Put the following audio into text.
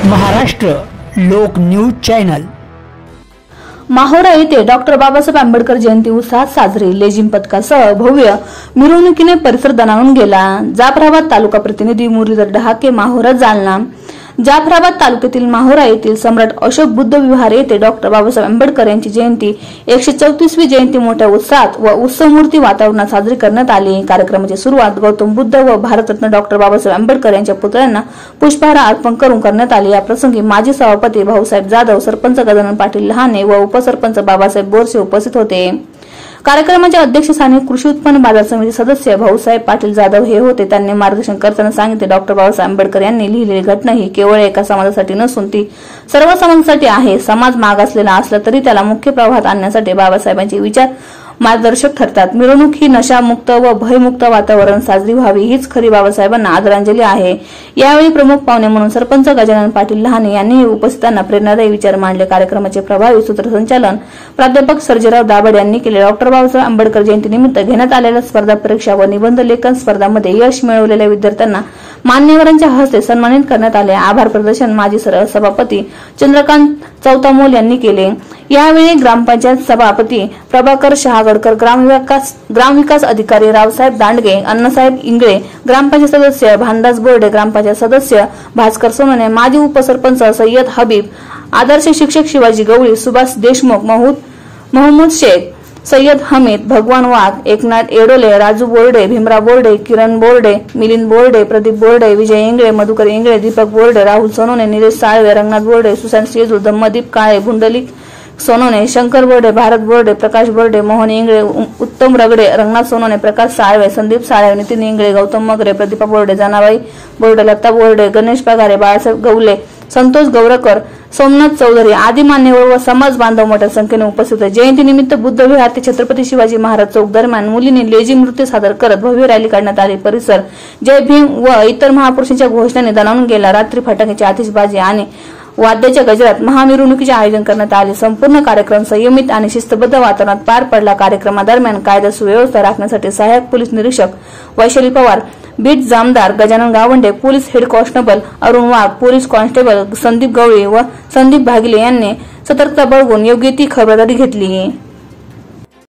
महाराष्ट्र लोक news channel. माहोरा येथे doctor Babasaheb Ambedkar जयंती उत्साहात साजरी। लेझिम पथकासह भव्य मिरवणुकीने परिसर दणाणून गेला। जाफराबाद तालुका प्रतिनिधी मुरलीधर डहाके, माहोरा, जालना। जाफराबाद तालुक्यातील माहोरा येथील सम्राट अशोक बुद्ध विहार येथे डॉक्टर बाबासाहेब आंबेडकर यांची जयंती 134वी जयंती मोठ्या उत्साहात व उत्सवमूर्ती वातावरणात साजरी करण्यात आली। कार्यक्रमाची सुरुवात गौतम बुद्ध व भारतरत्न डॉक्टर बाबासाहेब आंबेडकर यांच्या पुतळ्यांना पुष्पहार अर्पण करून करण्यात आली। या प्रसंगी माजी सभापती भाऊसाहेब जाधव, सरपंच गजानन पाटील लहाने व उपसरपंच बाबासाहेब बोरसे उपस्थित होते। कार्यक्रमाच्या अध्यक्षस्थानी कृषी उत्पन्न बाजार समिती सदस्य भाऊसाहेब पाटील जाधव हे होते। त्यांनी मार्गदर्शन करताना सांगितले, डॉक्टर बाबासाहेब आंबेडकर यांनी लिहिलेली घटना ही केवळ एका समाजासाठी नसून ती सर्व समाजासाठी आहे। समाज मागासलेला असला तरी त्याला मुख्य प्रवाहात आणण्यासाठी बाबासाहेबांचे विचार मार्गदर्शक ठरतात। मिरवणूक ही नशामुक्त व भयमुक्त वातावरण साजरी व्हावी हीच खरी बाबासाहेबांना आदरांजली आहे। यावेळी प्रमुख पाहुणे म्हणून सरपंच गजानन पाटील लहाने यांनी उपस्थितांना प्रेरणादायी विचार मांडले। कार्यक्रमाचे प्रभावी सूत्रसंचालन प्राध्यापक सर्जेराव दाभड यांनी केले। डॉक्टर बाबासाहेब आंबेडकर जयंतीनिमित्त घेण्यात आलेल्या स्पर्धा परीक्षा व निबंध लेखन स्पर्धांमध्ये यश मिळवलेल्या विद्यार्थ्यांना मान्यवरांच्या हस्ते सन्मानित करण्यात आले। आभार प्रदर्शन माजी सभापती चंद्रकांत चौतामोल यांनी केले। यावेळी ग्रामपंचायत सभापती प्रभाकर शहागडकर, ग्रामविकास अधिकारी रावसाहेब दांडगे, अण्णासाहेब इंगळे, ग्रामपंचायत सदस्य भानदास बोर्डे, ग्रामपंचायत सदस्य भास्कर सोनवणे, माजी उपसरपंच सय्यद हबीब, आदर्श शिक्षक शिवाजी गवळी, सुभाष देशमुख, महमूद शेख, सय्यद हमीद, भगवान वाघ, एकनाथ एडोले, राजू बोर्डे, भीमराव बोर्डे, किरण बोर्डे, मिलिंद बोर्डे, प्रदीप बोर्डे, विजय इंगळे, मधुकर इंगळे, दीपक बोर्डे, राहुल सोनवणे, निलेश साळवे, रंगनाथ बोर्डे, सुशांत शेजू, धम्मदीप काळे, पुंडलिक सोनवणे, शंकर बोर्डे, भारत बोर्डे, प्रकाश बोर्डे, मोहन इंगळे, उत्तम रगडे, रंगनाथ सोनवणे, प्रकाश साळवे, संदीप साळवे, नितीन इंगळे, गौतम मगरे, प्रतिभा बोर्डे, जनाबाई बोर्डे, लता बोर्डे, गणेश पगारे, बाळासाहेब गवले, संतोष गौरकर, सोमनाथ चौधरी आदी मान्यवर व समाज बांधव मोठ्या संख्येने उपस्थित होते। जयंतीनिमित्त बुद्ध विहार ते छत्रपती शिवाजी महाराज चौक दरम्यान मुलींनी लेझिम नृत्य सादर करत भव्य रॅली काढण्यात आली। परिसर जय भीम व इतर महापुरुषांच्या घोषणाने दणाणून गेला। रात्री फटाक्याची आतिषबाजी आणि वाद्याच्या गजरात महामिरवणुकीचे आयोजन करण्यात आले। संपूर्ण कार्यक्रम संयमित आणि शिस्तबद्ध वातावरणात पार पडला। कार्यक्रमादरम्यान कायदा सुव्यवस्था राखण्यासाठी सहाय्यक पोलीस निरीक्षक वैशाली पवार, बीट जामदार Gajanan Gawande, police head constable Arun Wagh, police constable Sandeep Gawali व संदीप भागिले यांनी सतर्कता बाळगून योग्य ती खबरदारी घेतली।